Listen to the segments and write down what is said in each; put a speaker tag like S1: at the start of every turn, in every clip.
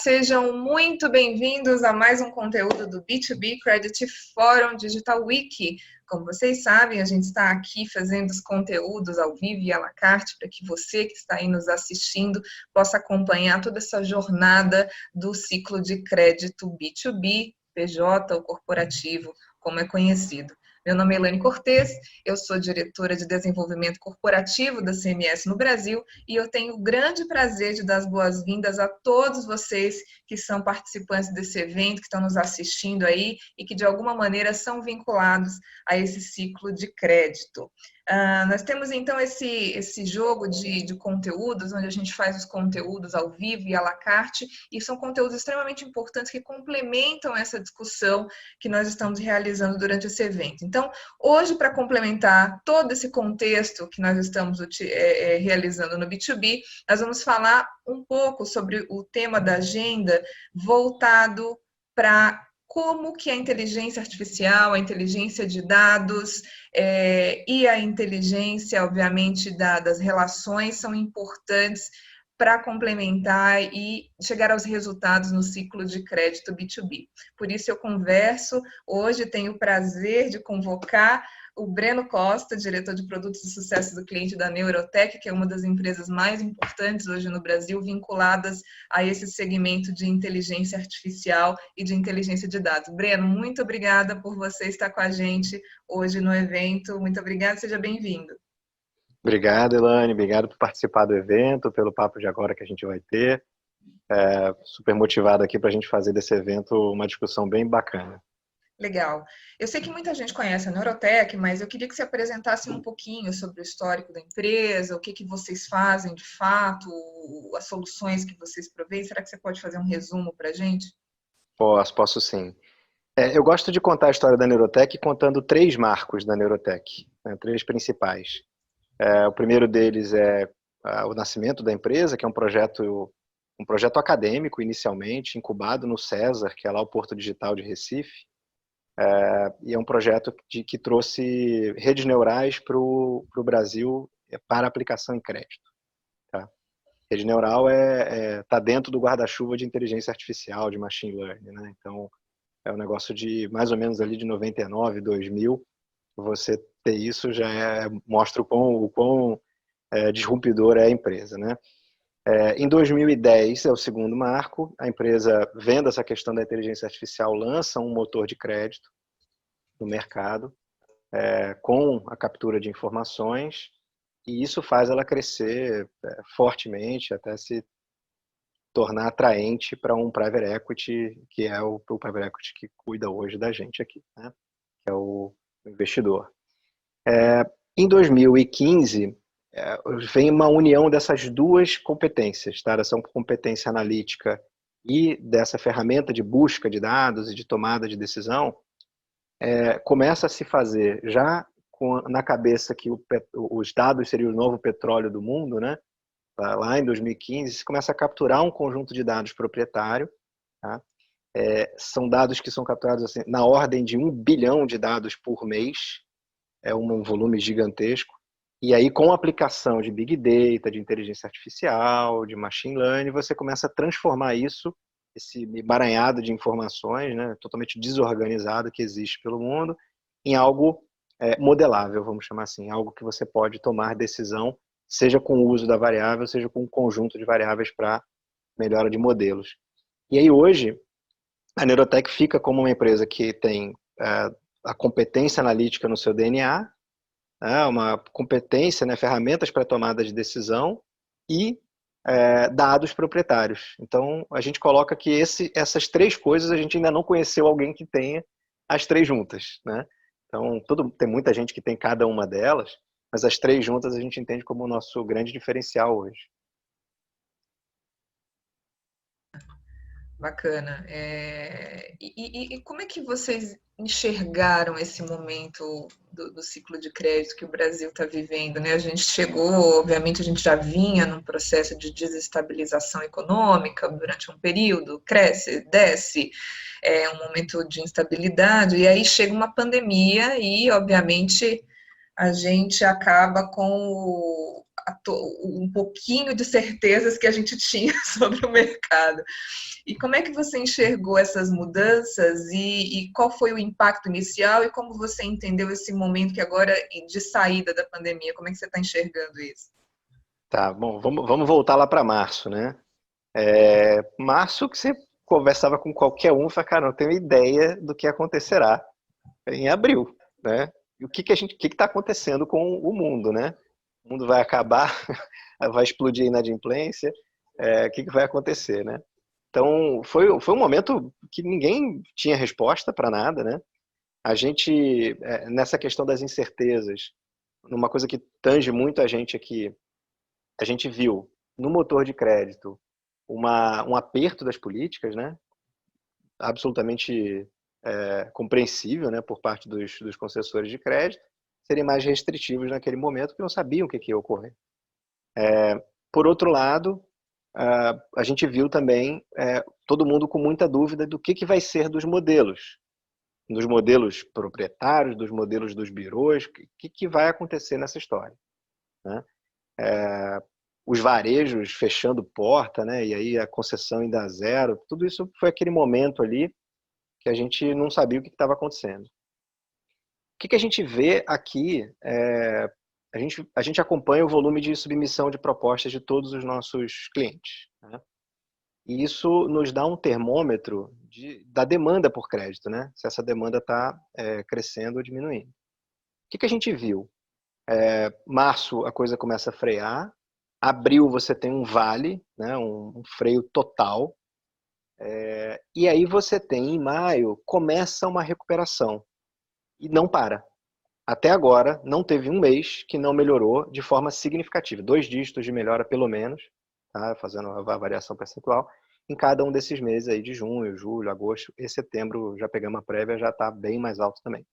S1: sejam muito bem-vindos a mais um conteúdo do B2B Credit Forum Digital Week. Como vocês sabem, a gente está aqui fazendo os conteúdos ao vivo e à la carte para que você que está aí nos assistindo possa acompanhar toda essa jornada do ciclo de crédito B2B, PJ ou corporativo, como é conhecido. Meu nome é Elaine Cortez, eu sou diretora de desenvolvimento corporativo da CMS no Brasil e eu tenho o grande prazer de dar as boas-vindas a todos vocês que são participantes desse evento, que estão nos assistindo aí e que de alguma maneira são vinculados a esse ciclo de crédito. Nós temos então esse jogo de conteúdos, onde a gente faz os conteúdos ao vivo e à la carte, e são conteúdos extremamente importantes que complementam essa discussão que nós estamos realizando durante esse evento. Então, hoje, para complementar todo esse contexto que nós estamos realizando no B2B, nós vamos falar um pouco sobre o tema da agenda voltado para como que a inteligência artificial, a inteligência de dados e a inteligência, obviamente, das relações são importantes para complementar e chegar aos resultados no ciclo de crédito B2B. Por isso eu converso, hoje tenho o prazer de convocar o Breno Costa, diretor de produtos de sucesso do cliente da Neurotech, que é uma das empresas mais importantes hoje no Brasil, vinculadas a esse segmento de inteligência artificial e de inteligência de dados. Breno, muito obrigada por você estar com a gente hoje no evento. Muito obrigada, seja bem-vindo.
S2: Obrigado, Elaine. Obrigado por participar do evento, pelo papo de agora que a gente vai ter. Super motivado aqui para a gente fazer desse evento uma discussão bem bacana.
S1: Legal. Eu sei que muita gente conhece a Neurotech, mas eu queria que você apresentasse um pouquinho sobre o histórico da empresa, o que vocês fazem de fato, as soluções que vocês provêm. Será que você pode fazer um resumo para a gente?
S2: Posso sim. Eu gosto de contar a história da Neurotech contando 3 marcos da Neurotech, né, 3 principais. O primeiro deles é o nascimento da empresa, que é um projeto acadêmico, inicialmente, incubado no César, que é lá o Porto Digital de Recife. E é um projeto que trouxe redes neurais para o Brasil para aplicação em crédito. Tá? Rede neural está dentro do guarda-chuva de inteligência artificial, de machine learning. Né? Então, é um negócio de mais ou menos ali de 99, 2000. Você ter isso já mostra o quão disruptor é a empresa. Né? Em 2010, é o segundo marco, a empresa, vendo essa questão da inteligência artificial, lança um motor de crédito no mercado, com a captura de informações, e isso faz ela crescer fortemente, até se tornar atraente para um private equity, que é o private equity que cuida hoje da gente aqui, né? Que é o investidor. Em 2015, vem uma união dessas 2 competências, tá? Essa competência analítica e dessa ferramenta de busca de dados e de tomada de decisão, começa a se fazer já na cabeça que os dados seriam o novo petróleo do mundo, né? Lá em 2015, se começa a capturar um conjunto de dados proprietário, tá? São dados que são capturados assim, na ordem de 1 bilhão de dados por mês, é um volume gigantesco, e aí com a aplicação de Big Data, de inteligência artificial, de Machine Learning, você começa a transformar isso, esse emaranhado de informações, né, totalmente desorganizado que existe pelo mundo, em algo modelável, vamos chamar assim, algo que você pode tomar decisão, seja com o uso da variável, seja com um conjunto de variáveis para melhora de modelos. E aí hoje, a Neurotech fica como uma empresa que tem a competência analítica no seu DNA, uma competência, né, ferramentas para tomada de decisão e dados proprietários. Então, a gente coloca que essas 3 coisas a gente ainda não conheceu alguém que tenha as 3 juntas. Né? Então, tem muita gente que tem cada uma delas, mas as 3 juntas a gente entende como o nosso grande diferencial hoje.
S1: Bacana. E como é que vocês enxergaram esse momento do ciclo de crédito que o Brasil está vivendo, né? A gente chegou, obviamente, a gente já vinha num processo de desestabilização econômica durante um período, cresce, desce, um momento de instabilidade, e aí chega uma pandemia e, obviamente, a gente acaba com um pouquinho de certezas que a gente tinha sobre o mercado. E como é que você enxergou essas mudanças e qual foi o impacto inicial e como você entendeu esse momento que agora de saída da pandemia? Como é que você está enxergando isso?
S2: Tá, bom, vamos voltar lá para março, né? Março que você conversava com qualquer um e falava, cara, não tenho ideia do que acontecerá em abril, né? E o que está acontecendo com o mundo, né? O mundo vai acabar, vai explodir a inadimplência, o que vai acontecer, né? Então, foi um momento que ninguém tinha resposta para nada, né? A gente, nessa questão das incertezas, uma coisa que tange muito a gente aqui, a gente viu no motor de crédito um aperto das políticas, né? Absolutamente compreensível, né, por parte dos concessores de crédito, serem mais restritivos naquele momento, porque não sabiam o que ia ocorrer. Por outro lado, a gente viu também todo mundo com muita dúvida do que vai ser dos modelos proprietários, dos modelos dos birôs, o que vai acontecer nessa história, né? Os varejos fechando porta, né? E aí a concessão ainda zero, tudo isso foi aquele momento ali que a gente não sabia o que estava acontecendo. O que a gente vê aqui, a gente acompanha o volume de submissão de propostas de todos os nossos clientes, né? E isso nos dá um termômetro da demanda por crédito, né? Se essa demanda está crescendo ou diminuindo. O que a gente viu? Março a coisa começa a frear, abril você tem um vale, né? um freio total, e aí você tem, em maio, começa uma recuperação e não para. Até agora, não teve um mês que não melhorou de forma significativa. 2 dígitos de melhora, pelo menos, tá? Fazendo a variação percentual, em cada um desses meses aí de junho, julho, agosto e setembro, já pegamos a prévia, já está bem mais alto também.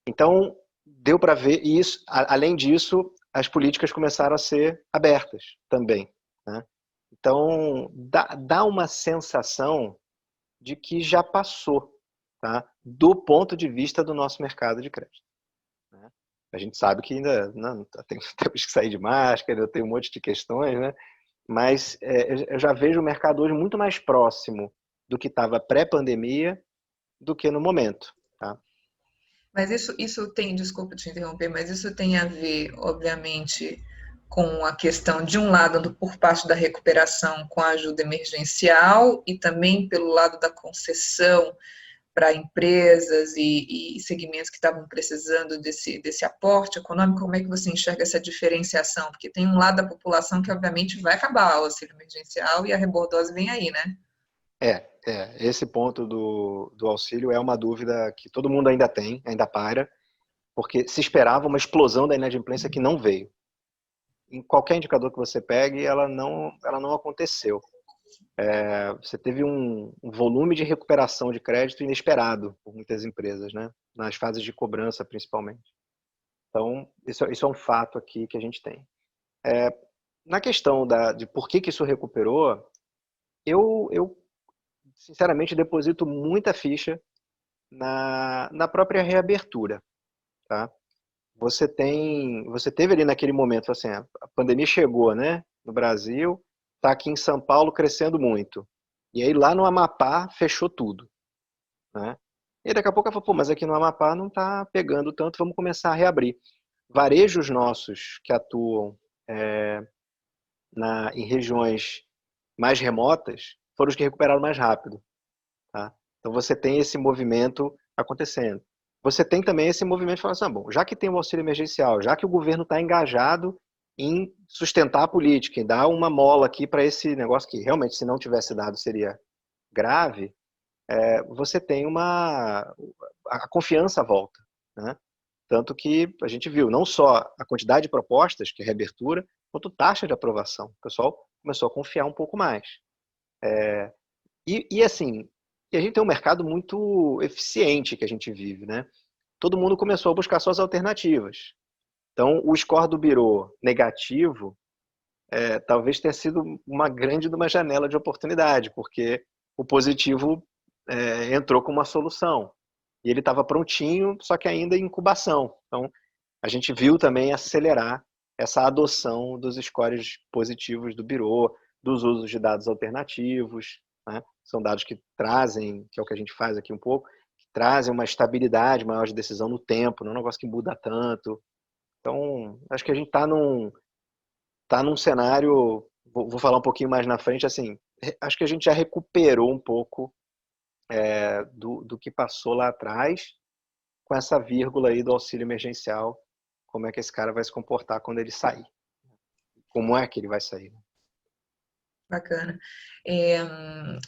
S2: Então, deu para ver isso. Além disso, as políticas começaram a ser abertas também, né? Então, dá uma sensação de que já passou, tá? Do ponto de vista do nosso mercado de crédito, né? A gente sabe que ainda não, temos que sair de máscara, ainda tem um monte de questões, né? Mas eu já vejo o mercado hoje muito mais próximo do que estava pré-pandemia do que no momento, tá?
S1: Mas isso tem, desculpa te interromper, mas isso tem a ver, obviamente, com a questão, de um lado, por parte da recuperação com a ajuda emergencial e também pelo lado da concessão para empresas e segmentos que estavam precisando desse aporte econômico. Como é que você enxerga essa diferenciação? Porque tem um lado da população que, obviamente, vai acabar o auxílio emergencial e a rebordose vem aí, né?
S2: Esse ponto do auxílio é uma dúvida que todo mundo ainda tem, ainda paira, porque se esperava uma explosão da inadimplência que não veio. Em qualquer indicador que você pegue, ela não aconteceu. Você teve um volume de recuperação de crédito inesperado por muitas empresas, né? Nas fases de cobrança, principalmente. Então, isso é um fato aqui que a gente tem. Na questão de por que isso recuperou, eu sinceramente deposito muita ficha na própria reabertura, tá? Você teve ali naquele momento, assim, a pandemia chegou, né, no Brasil, está aqui em São Paulo crescendo muito. E aí lá no Amapá fechou tudo, né? E daqui a pouco ela falou, pô, mas aqui no Amapá não está pegando tanto, vamos começar a reabrir. Varejos nossos que atuam em regiões mais remotas foram os que recuperaram mais rápido, tá? Então você tem esse movimento acontecendo. Você tem também esse movimento de falar assim, bom, já que tem o auxílio emergencial, já que o governo está engajado em sustentar a política, em dar uma mola aqui para esse negócio que realmente, se não tivesse dado, seria grave, você tem a confiança volta, né? Tanto que a gente viu não só a quantidade de propostas, que é reabertura, quanto taxa de aprovação. O pessoal começou a confiar um pouco mais. Assim, a gente tem um mercado muito eficiente que a gente vive, né? Todo mundo começou a buscar suas alternativas. Então, o score do Birô negativo talvez tenha sido uma janela de oportunidade, porque o positivo entrou com uma solução. E ele estava prontinho, só que ainda em incubação. Então, a gente viu também acelerar essa adoção dos scores positivos do Bureau, dos usos de dados alternativos, né? São dados que trazem, que é o que a gente faz aqui um pouco, que trazem uma estabilidade maior de decisão no tempo, não é um negócio que muda tanto. Então, acho que a gente tá num cenário, vou falar um pouquinho mais na frente, assim, acho que a gente já recuperou um pouco do que passou lá atrás, com essa vírgula aí do auxílio emergencial, como é que esse cara vai se comportar quando ele sair. Como é que ele vai sair?
S1: Bacana.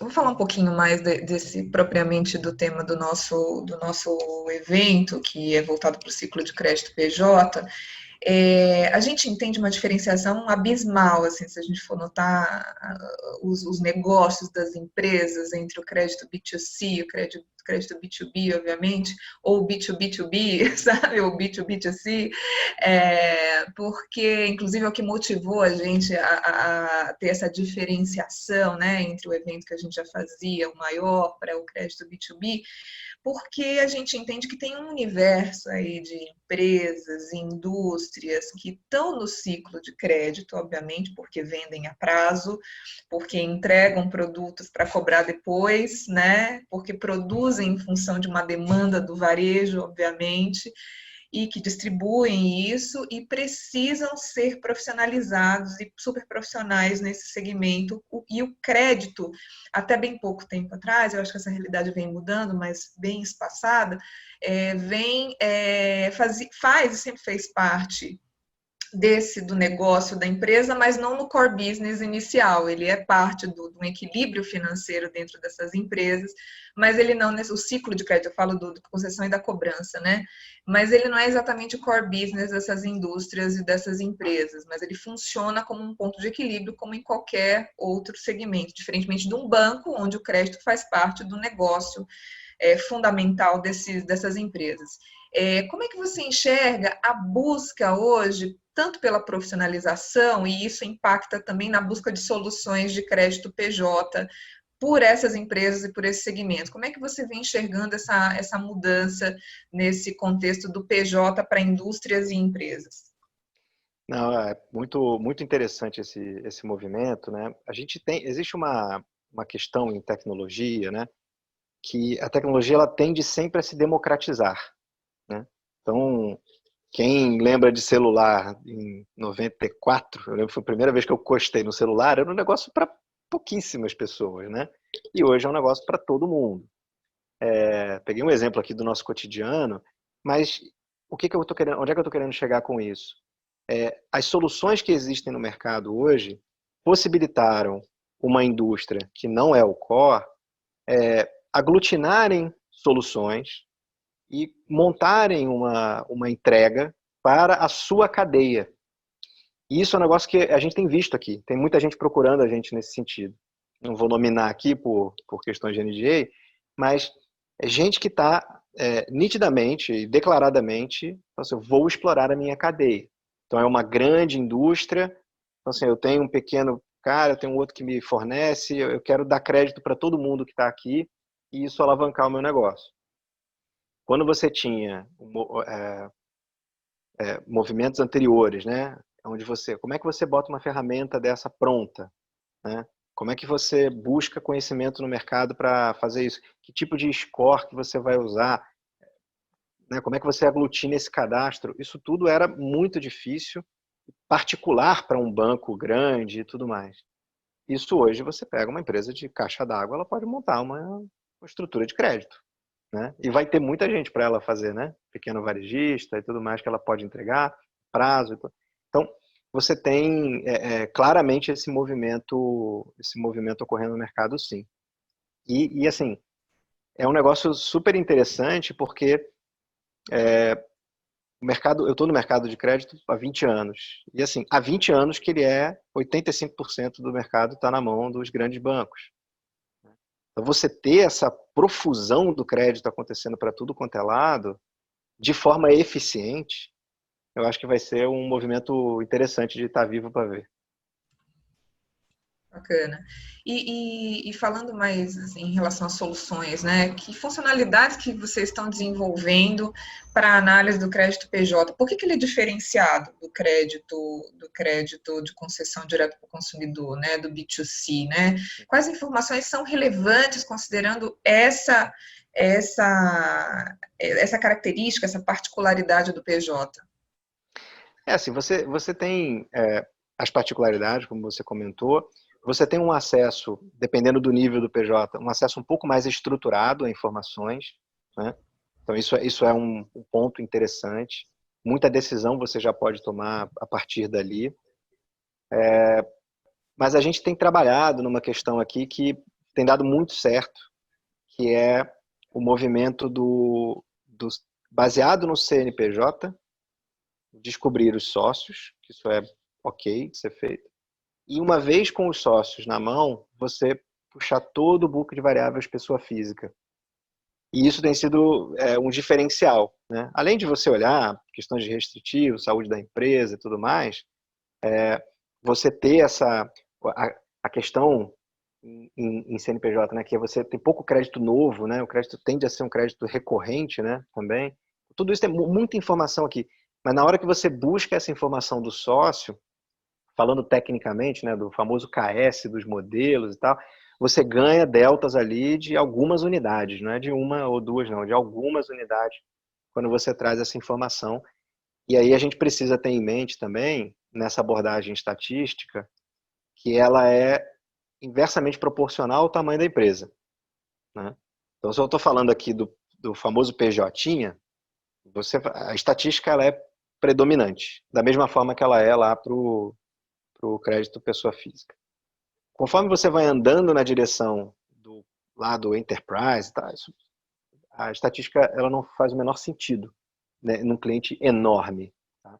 S1: Vou falar um pouquinho mais desse propriamente do tema do nosso evento, que é voltado para o ciclo de crédito PJ. A gente entende uma diferenciação abismal, assim, se a gente for notar os negócios das empresas entre o crédito B2C, o crédito B2B, obviamente, ou B2B2B, sabe, ou B2B2C, porque, inclusive, é o que motivou a gente a ter essa diferenciação, né, entre o evento que a gente já fazia, o maior, para o crédito B2B, porque a gente entende que tem um universo aí de empresas, indústrias que estão no ciclo de crédito, obviamente, porque vendem a prazo, porque entregam produtos para cobrar depois, né? Porque produzem em função de uma demanda do varejo, obviamente, e que distribuem isso e precisam ser profissionalizados e super profissionais nesse segmento. E o crédito, até bem pouco tempo atrás, eu acho que essa realidade vem mudando, mas bem espaçada, faz e sempre fez parte do negócio da empresa, mas não no core business inicial. Ele é parte de um equilíbrio financeiro dentro dessas empresas, mas ele não, o ciclo de crédito, eu falo do concessão e da cobrança, né? Mas ele não é exatamente o core business dessas indústrias e dessas empresas, mas ele funciona como um ponto de equilíbrio, como em qualquer outro segmento, diferentemente de um banco, onde o crédito faz parte do negócio fundamental dessas empresas. Como é que você enxerga a busca hoje, tanto pela profissionalização, e isso impacta também na busca de soluções de crédito PJ por essas empresas e por esse segmento? Como é que você vem enxergando essa mudança nesse contexto do PJ para indústrias e empresas?
S2: Não, é muito, muito interessante esse movimento, né? Existe uma questão em tecnologia, né? Que a tecnologia ela tende sempre a se democratizar, né? Então, quem lembra de celular em 94, eu lembro que foi a primeira vez que eu encostei no celular, era um negócio para pouquíssimas pessoas, né? E hoje é um negócio para todo mundo. Peguei um exemplo aqui do nosso cotidiano, mas onde é que eu estou querendo chegar com isso? As soluções que existem no mercado hoje possibilitaram uma indústria que não é o core aglutinarem soluções e montarem uma entrega para a sua cadeia. E isso é um negócio que a gente tem visto aqui. Tem muita gente procurando a gente nesse sentido. Não vou nominar aqui por questões de NDA, mas é gente que está nitidamente e declaradamente, assim, eu vou explorar a minha cadeia. Então é uma grande indústria, então, assim, eu tenho um pequeno cara, eu tenho um outro que me fornece, eu quero dar crédito para todo mundo que está aqui e isso alavancar o meu negócio. Quando você tinha movimentos anteriores, né, como é que você bota uma ferramenta dessa pronta, né? Como é que você busca conhecimento no mercado para fazer isso? Que tipo de score que você vai usar? Né? Como é que você aglutina esse cadastro? Isso tudo era muito difícil, particular para um banco grande e tudo mais. Isso hoje você pega uma empresa de caixa d'água, ela pode montar uma estrutura de crédito, né? E vai ter muita gente para ela fazer, né? Pequeno varejista e tudo mais que ela pode entregar, prazo. Então, você tem claramente esse movimento ocorrendo no mercado, sim. E assim, é um negócio super interessante porque eu estou no mercado de crédito há 20 anos. E assim, há 20 anos que 85% do mercado está na mão dos grandes bancos. Então, você ter essa profusão do crédito acontecendo para tudo quanto é lado, de forma eficiente, eu acho que vai ser um movimento interessante de estar vivo para ver.
S1: Bacana. E falando mais assim, em relação às soluções, né? Que funcionalidades que vocês estão desenvolvendo para a análise do crédito PJ? Por que que ele é diferenciado do crédito de concessão direto para o consumidor, né? Do B2C, né? Quais informações são relevantes considerando essa característica, essa particularidade do PJ?
S2: É assim, você tem as particularidades, como você comentou, você tem um acesso, dependendo do nível do PJ, um acesso um pouco mais estruturado a informações, né? Então isso é um ponto interessante. Muita decisão você já pode tomar a partir dali. Mas a gente tem trabalhado numa questão aqui que tem dado muito certo, que é o movimento baseado no CNPJ, descobrir os sócios, que isso é ok de ser feito. E uma vez com os sócios na mão, você puxar todo o book de variáveis pessoa física. E isso tem sido um diferencial, né? Além de você olhar questões de restritivo, saúde da empresa e tudo mais, você ter a questão em CNPJ, né, que é você tem pouco crédito novo, né? O crédito tende a ser um crédito recorrente, né? Também. Tudo isso tem muita informação aqui. Mas na hora que você busca essa informação do sócio, falando tecnicamente, né, do famoso KS dos modelos e tal, você ganha deltas ali de algumas unidades, não é de uma ou duas, não, de algumas unidades, quando você traz essa informação. E aí a gente precisa ter em mente também, nessa abordagem estatística, que ela é inversamente proporcional ao tamanho da empresa, né? Então, se eu estou falando aqui do famoso PJ, a estatística ela é predominante, da mesma forma que ela é lá para o crédito pessoa física. Conforme você vai andando na direção do lado enterprise, tá, a estatística ela não faz o menor sentido, né, num cliente enorme. Tá?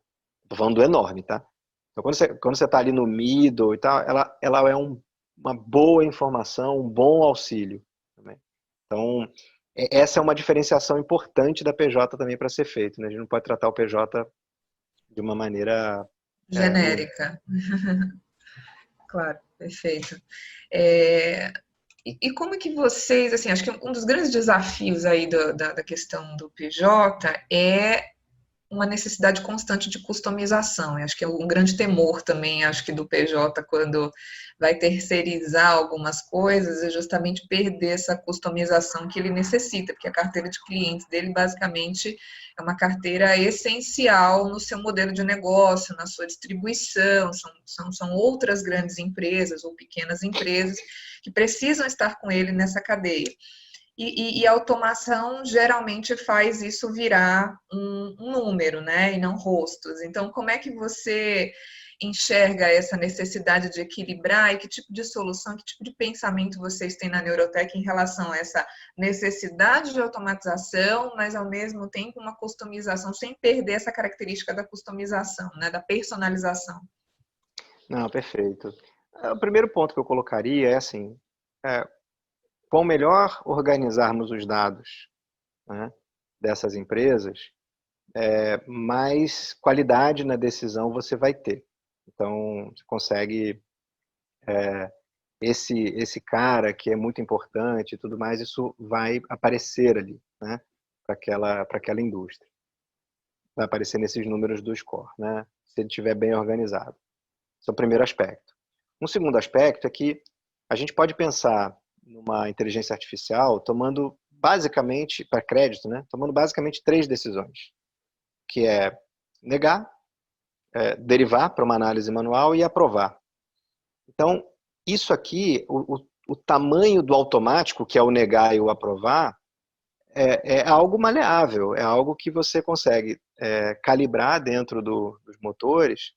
S2: Tô falando do enorme, tá? Então, quando você está ali no middle e tal, ela é uma boa informação, um bom auxílio. Também. Então, essa é uma diferenciação importante da PJ também para ser feito. Né? A gente não pode tratar o PJ de uma maneira única.
S1: Genérica. Claro, perfeito. É, e como é que vocês, assim, acho que um dos grandes desafios aí da questão do PJ é uma necessidade constante de customização. Eu acho que é um grande temor também, acho que do PJ quando vai terceirizar algumas coisas, é justamente perder essa customização que ele necessita, porque a carteira de clientes dele basicamente é uma carteira essencial no seu modelo de negócio, na sua distribuição, são outras grandes empresas ou pequenas empresas que precisam estar com ele nessa cadeia. E a automação geralmente faz isso virar um número, né? E não rostos. Então, como é que você enxerga essa necessidade de equilibrar e que tipo de solução, que tipo de pensamento vocês têm na Neurotech em relação a essa necessidade de automatização, mas ao mesmo tempo uma customização, sem perder essa característica da customização, né? Da personalização.
S2: Não, perfeito. O primeiro ponto que eu colocaria é assim, é, quanto melhor organizarmos os dados, né, dessas empresas, mais qualidade na decisão você vai ter. Então, você consegue esse cara que é muito importante e tudo mais, isso vai aparecer ali, né, para aquela indústria. Vai aparecer nesses números do score, né, se ele estiver bem organizado. Esse é o primeiro aspecto. Um segundo aspecto é que a gente pode pensar numa inteligência artificial tomando basicamente, para crédito, né, tomando basicamente três decisões, que é negar, derivar para uma análise manual e aprovar. Então, isso aqui, o tamanho do automático, que é o negar e o aprovar, é algo maleável, é algo que você consegue calibrar dentro dos motores,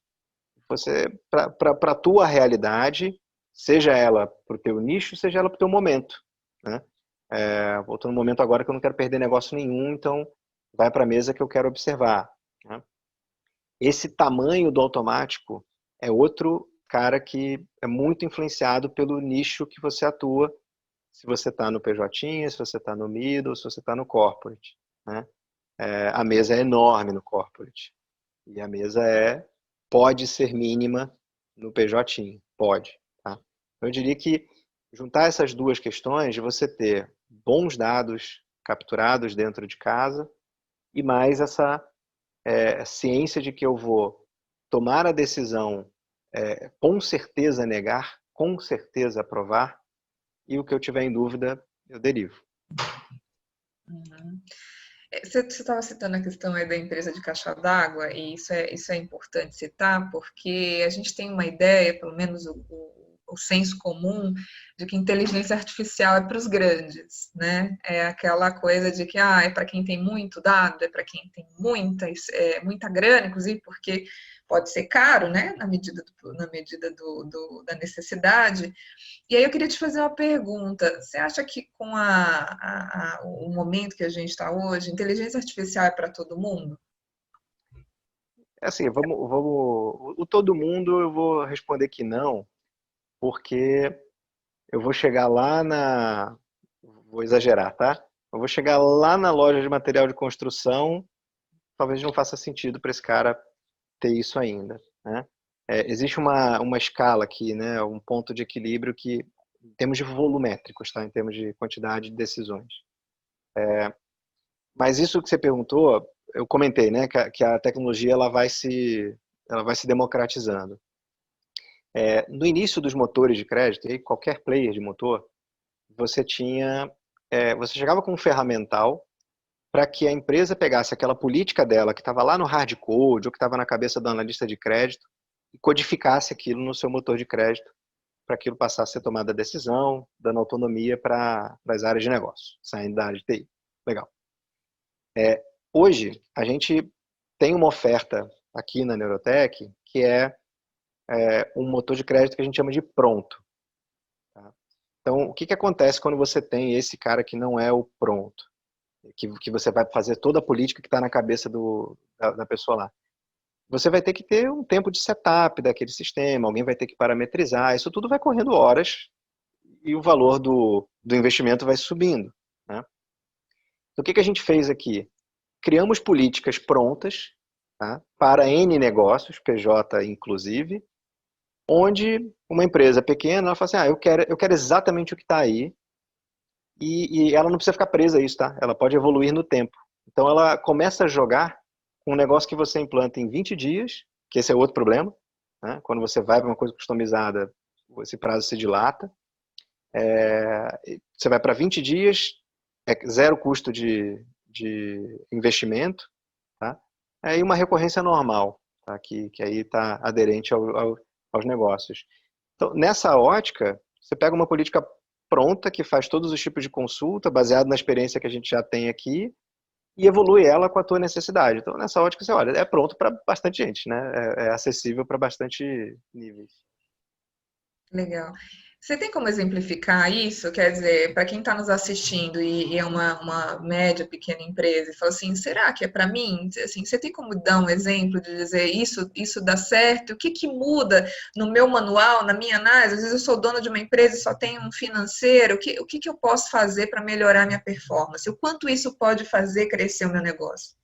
S2: para a tua realidade, seja ela para o teu nicho, seja ela para o teu momento. Né? Estou no momento agora que eu não quero perder negócio nenhum, então vai para a mesa que eu quero observar. Né? Esse tamanho do automático é outro cara que é muito influenciado pelo nicho que você atua, se você está no PJ, se você está no middle, se você está no corporate. Né? A mesa é enorme no corporate. E a mesa pode ser mínima no PJ, pode. Tá? Eu diria que juntar essas duas questões de você ter bons dados capturados dentro de casa e mais essa ciência de que eu vou tomar a decisão, com certeza negar, com certeza aprovar, e o que eu tiver em dúvida, eu derivo.
S1: Uhum. Você estava citando a questão aí da empresa de caixa d'água, e isso é importante citar, porque a gente tem uma ideia, pelo menos o senso comum, de que inteligência artificial é para os grandes, né? É aquela coisa de que é para quem tem muito dado, é para quem tem muita grana, inclusive porque pode ser caro, né? Na medida da necessidade. E aí eu queria te fazer uma pergunta. Você acha que com o momento que a gente está hoje, inteligência artificial é para todo mundo?
S2: Assim, o todo mundo eu vou responder que não, porque eu vou chegar lá vou exagerar, tá? Eu vou chegar lá na loja de material de construção, talvez não faça sentido para esse cara ter isso ainda, né? Existe uma escala aqui, né? Um ponto de equilíbrio que, em termos de volumétricos, tá? Em termos de quantidade de decisões. Mas isso que você perguntou, eu comentei, né? Que a tecnologia ela vai se democratizando. No início dos motores de crédito, e qualquer player de motor, você você chegava com um ferramental para que a empresa pegasse aquela política dela que estava lá no hard code ou que estava na cabeça do analista de crédito e codificasse aquilo no seu motor de crédito para aquilo passar a ser tomada a decisão, dando autonomia para as áreas de negócio, saindo da área de TI. Legal. Hoje, a gente tem uma oferta aqui na Neurotech que é um motor de crédito que a gente chama de pronto. Tá? Então, o que acontece quando você tem esse cara que não é o pronto? Que você vai fazer toda a política que está na cabeça da pessoa lá. Você vai ter que ter um tempo de setup daquele sistema, alguém vai ter que parametrizar, isso tudo vai correndo horas e o valor do investimento vai subindo. Né? Então, o que a gente fez aqui? Criamos políticas prontas, tá? Para N negócios, PJ inclusive, onde uma empresa pequena ela fala assim, eu quero exatamente o que está aí, e ela não precisa ficar presa a isso, tá? Ela pode evoluir no tempo. Então ela começa a jogar com um negócio que você implanta em 20 dias, que esse é outro problema, né? Quando você vai para uma coisa customizada, esse prazo se dilata. Você vai para 20 dias, zero custo de investimento, tá? E uma recorrência normal, tá? Que aí está aderente aos negócios. Então, nessa ótica, você pega uma política pronta que faz todos os tipos de consulta, baseado na experiência que a gente já tem aqui, e evolui ela com a tua necessidade. Então, nessa ótica, você olha, é pronto para bastante gente, né? É acessível para bastante níveis.
S1: Legal. Você tem como exemplificar isso? Quer dizer, para quem está nos assistindo e é uma média, pequena empresa, e fala assim, será que é para mim? Assim, você tem como dar um exemplo de dizer isso dá certo? O que que muda no meu manual, na minha análise? Às vezes eu sou dona de uma empresa e só tenho um financeiro. O que que eu posso fazer para melhorar minha performance? O quanto isso pode fazer crescer o meu negócio?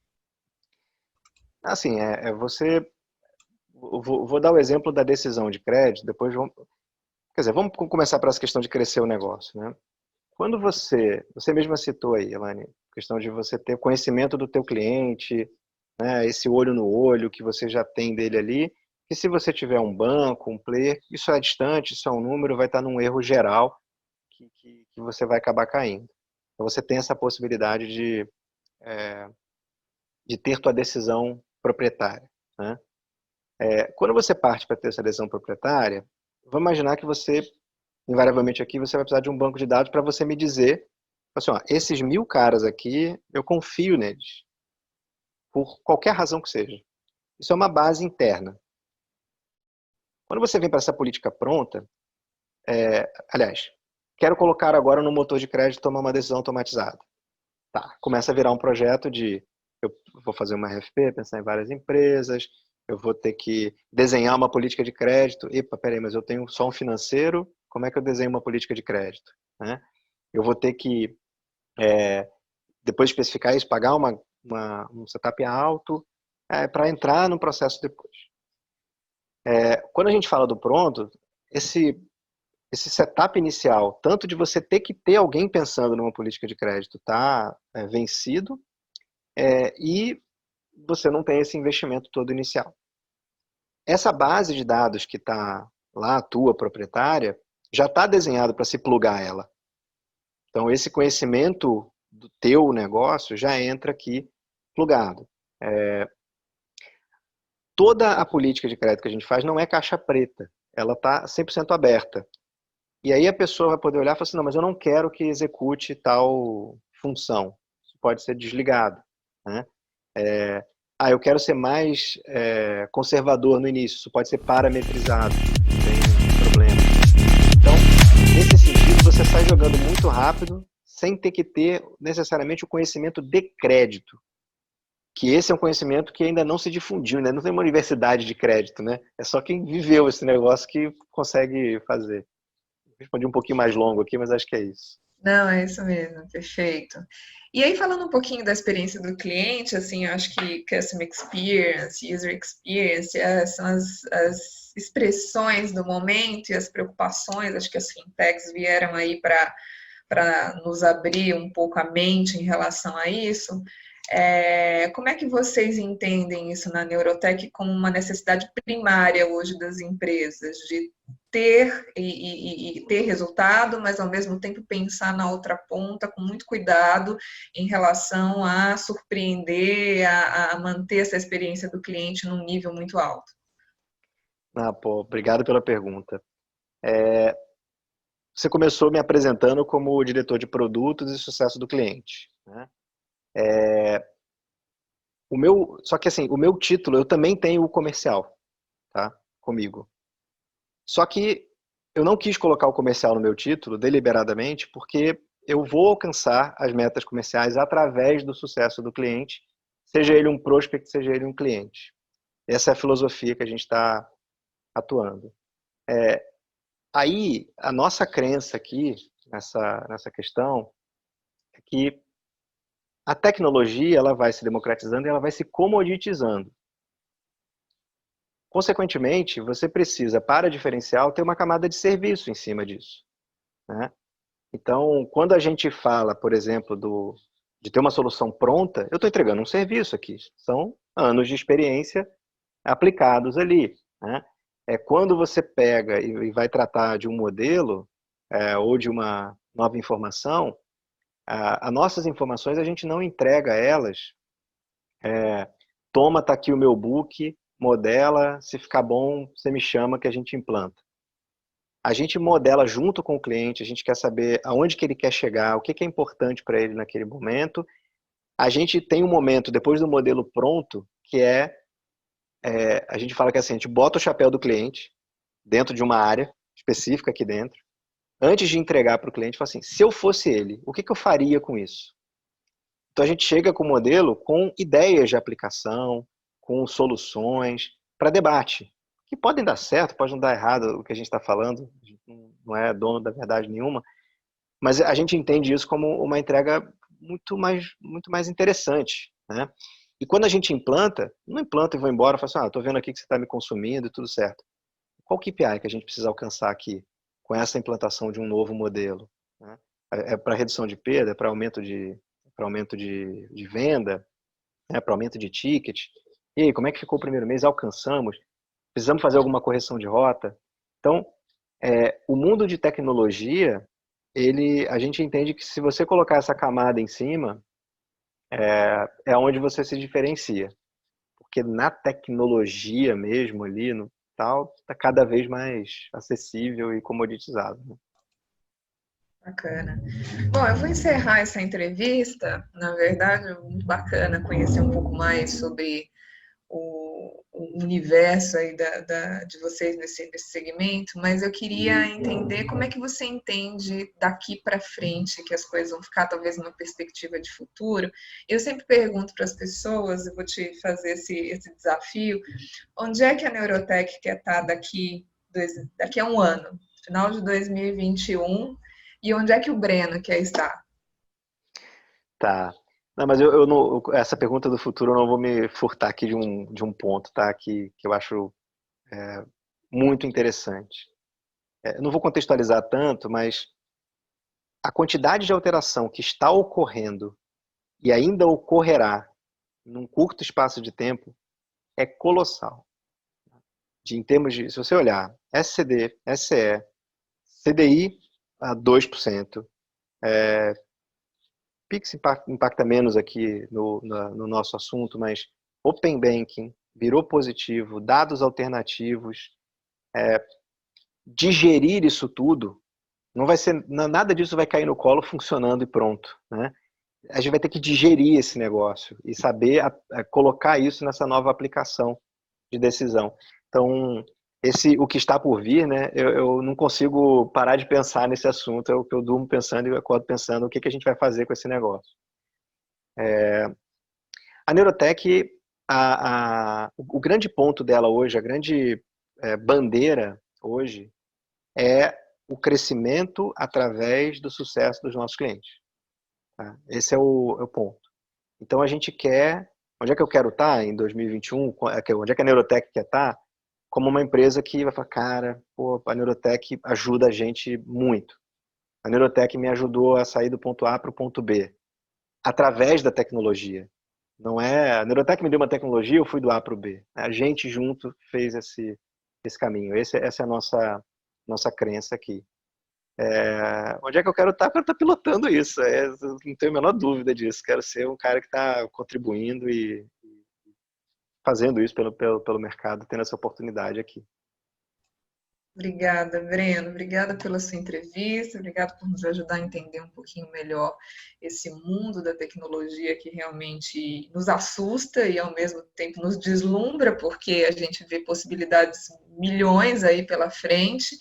S2: Assim, você... Vou dar o exemplo da decisão de crédito, depois vamos... Quer dizer, vamos começar para essa questão de crescer o negócio, né? Quando você mesma citou aí, Elaine, a questão de você ter conhecimento do teu cliente, né, esse olho no olho que você já tem dele ali, que se você tiver um banco, um player, isso é distante, isso é um número, vai estar num erro geral que você vai acabar caindo. Então você tem essa possibilidade de ter tua decisão proprietária. Né? Quando você parte para ter essa decisão proprietária, vamos imaginar que você, invariavelmente aqui, você vai precisar de um banco de dados para você me dizer, assim, ó, esses 1000 caras aqui, eu confio neles, por qualquer razão que seja. Isso é uma base interna. Quando você vem para essa política pronta, aliás, quero colocar agora no motor de crédito tomar uma decisão automatizada. Tá, começa a virar um projeto eu vou fazer uma RFP, pensar em várias empresas, eu vou ter que desenhar uma política de crédito. Epa, peraí, mas eu tenho só um financeiro, como é que eu desenho uma política de crédito? Né? Eu vou ter que, depois especificar isso, pagar um setup alto para entrar no processo depois. Quando a gente fala do pronto, esse setup inicial, tanto de você ter que ter alguém pensando numa política de crédito, tá vencido, e você não tem esse investimento todo inicial. Essa base de dados que está lá, a tua proprietária, já está desenhado para se plugar ela. Então, esse conhecimento do teu negócio já entra aqui plugado. Toda a política de crédito que a gente faz não é caixa preta, ela está 100% aberta. E aí a pessoa vai poder olhar e falar assim, não, mas eu não quero que execute tal função. Isso pode ser desligado. Né? Eu quero ser mais conservador no início. Isso pode ser parametrizado. Não tem problema. Então, nesse sentido, você sai jogando muito rápido, sem ter que ter necessariamente o conhecimento de crédito. Que esse é um conhecimento que ainda não se difundiu, ainda não tem uma universidade de crédito, né? É só quem viveu esse negócio que consegue fazer. Respondi um pouquinho mais longo aqui, mas acho que é isso.
S1: Não, é isso mesmo, perfeito. E aí, falando um pouquinho da experiência do cliente, assim, eu acho que Customer Experience, User Experience, são as expressões do momento e as preocupações, acho que as fintechs vieram aí para nos abrir um pouco a mente em relação a isso. Como é que vocês entendem isso na Neurotech como uma necessidade primária hoje das empresas, de ter e ter resultado, mas ao mesmo tempo pensar na outra ponta com muito cuidado em relação a surpreender, a manter essa experiência do cliente num nível muito alto?
S2: Obrigado pela pergunta. Você começou me apresentando como diretor de produtos e sucesso do cliente, né? Só que assim, o meu título, eu também tenho o comercial, tá? Comigo. Só que eu não quis colocar o comercial no meu título deliberadamente, porque eu vou alcançar as metas comerciais através do sucesso do cliente, seja ele um prospect, seja ele um cliente. Essa é a filosofia que a gente está atuando. Aí, a nossa crença aqui, nessa questão, é que a tecnologia ela vai se democratizando e ela vai se comoditizando. Consequentemente, você precisa, para diferencial, ter uma camada de serviço em cima disso. Né? Então, quando a gente fala, por exemplo, de ter uma solução pronta, eu estou entregando um serviço aqui. São anos de experiência aplicados ali. Né? Quando você pega e vai tratar de um modelo ou de uma nova informação, as nossas informações a gente não entrega elas. Toma, tá aqui o meu book, modela, se ficar bom, você me chama que a gente implanta. A gente modela junto com o cliente, a gente quer saber aonde que ele quer chegar, o que é importante para ele naquele momento. A gente tem um momento, depois do modelo pronto, que a gente fala que assim, a gente bota o chapéu do cliente dentro de uma área específica aqui dentro, antes de entregar para o cliente, fala assim, se eu fosse ele, o que eu faria com isso? Então a gente chega com o modelo com ideias de aplicação, com soluções para debate, que podem dar certo, pode não dar errado o que a gente está falando, a gente não é dono da verdade nenhuma, mas a gente entende isso como uma entrega muito mais interessante. Né? E quando a gente implanta, não implanta e vou embora, falo assim, estou vendo aqui que você está me consumindo e tudo certo. Qual o KPI que a gente precisa alcançar aqui com essa implantação de um novo modelo? Né? É para redução de perda, é para aumento de venda, para aumento de ticket. E aí, como é que ficou o primeiro mês? Alcançamos? Precisamos fazer alguma correção de rota? Então, o mundo de tecnologia, a gente entende que se você colocar essa camada em cima, é onde você se diferencia. Porque na tecnologia mesmo ali, no tal, está cada vez mais acessível e comoditizado. Né?
S1: Bacana. Bom, eu vou encerrar essa entrevista. Na verdade, é muito bacana conhecer um pouco mais sobre o universo aí de vocês nesse segmento, mas eu queria entender como é que você entende daqui para frente que as coisas vão ficar, talvez numa perspectiva de futuro. Eu sempre pergunto para as pessoas, eu vou te fazer esse desafio, onde é que a Neurotech quer estar daqui a um ano, final de 2021, e onde é que o Breno quer estar?
S2: Tá. Não, mas eu não, essa pergunta do futuro eu não vou me furtar aqui de um ponto, tá? Que eu acho muito interessante. eu não vou contextualizar tanto, mas a quantidade de alteração que está ocorrendo e ainda ocorrerá num curto espaço de tempo é colossal. Em termos de, se você olhar SCD, SCE, CDI a 2%, Pix impacta menos aqui no nosso assunto, mas Open Banking virou positivo, dados alternativos, digerir isso tudo, não vai ser, nada disso vai cair no colo funcionando e pronto, né? A gente vai ter que digerir esse negócio e saber colocar isso nessa nova aplicação de decisão. Então, o que está por vir, né? Eu não consigo parar de pensar nesse assunto. Eu durmo pensando e eu acordo pensando o que a gente vai fazer com esse negócio. A Neurotech, o grande ponto dela hoje, a grande bandeira hoje é o crescimento através do sucesso dos nossos clientes. Tá? Esse é o ponto. Então a gente quer, onde é que eu quero estar em 2021, onde é que a Neurotech quer estar, como uma empresa que vai falar, cara, pô, a Neurotech ajuda a gente muito. A Neurotech me ajudou a sair do ponto A para o ponto B, através da tecnologia. Não é, a Neurotech me deu uma tecnologia, eu fui do A para o B. A gente junto fez esse caminho. Essa é a nossa crença aqui. Onde é que eu quero estar? Eu quero estar pilotando isso. Não tenho a menor dúvida disso. Quero ser um cara que está contribuindo e fazendo isso pelo mercado, tendo essa oportunidade aqui.
S1: Obrigada, Breno. Obrigada pela sua entrevista, obrigada por nos ajudar a entender um pouquinho melhor esse mundo da tecnologia que realmente nos assusta e ao mesmo tempo nos deslumbra, porque a gente vê possibilidades milhões aí pela frente.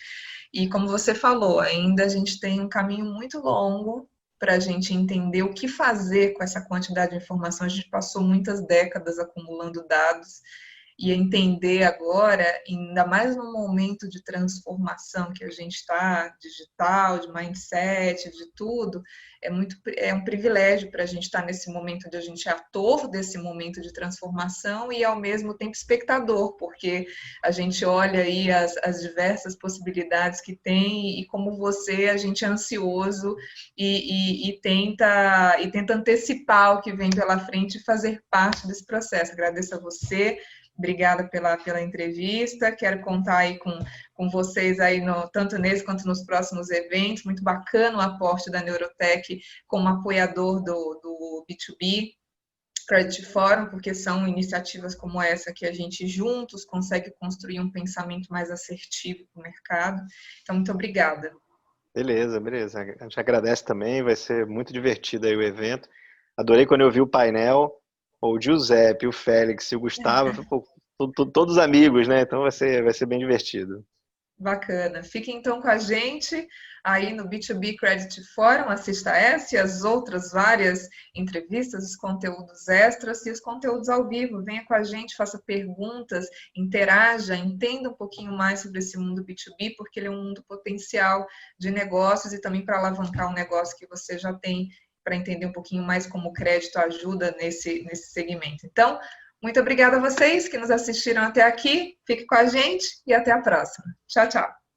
S1: E como você falou, ainda a gente tem um caminho muito longo para a gente entender o que fazer com essa quantidade de informação. A gente passou muitas décadas acumulando dados e entender agora, ainda mais no momento de transformação que a gente está, digital, de mindset, de tudo, é um privilégio para a gente estar nesse momento onde a gente é ator desse momento de transformação e, ao mesmo tempo, espectador, porque a gente olha aí as diversas possibilidades que tem e, como você, a gente é ansioso e tenta antecipar o que vem pela frente e fazer parte desse processo. Agradeço a você. Obrigada pela entrevista. Quero contar aí com vocês aí tanto nesse quanto nos próximos eventos. Muito bacana o aporte da Neurotech como apoiador do B2B Credit Forum, porque são iniciativas como essa que a gente juntos consegue construir um pensamento mais assertivo para o mercado. Então, muito obrigada.
S2: Beleza. A gente agradece também, vai ser muito divertido aí o evento. Adorei quando eu vi o painel. O Giuseppe, o Félix e o Gustavo, todos amigos, né? Então vai ser bem divertido.
S1: Bacana. Fique então com a gente aí no B2B Credit Forum, assista essa e as outras várias entrevistas, os conteúdos extras e os conteúdos ao vivo. Venha com a gente, faça perguntas, interaja, entenda um pouquinho mais sobre esse mundo B2B, porque ele é um mundo potencial de negócios e também para alavancar um negócio que você já tem, para entender um pouquinho mais como o crédito ajuda nesse segmento. Então, muito obrigada a vocês que nos assistiram até aqui. Fique com a gente e até a próxima. Tchau, tchau.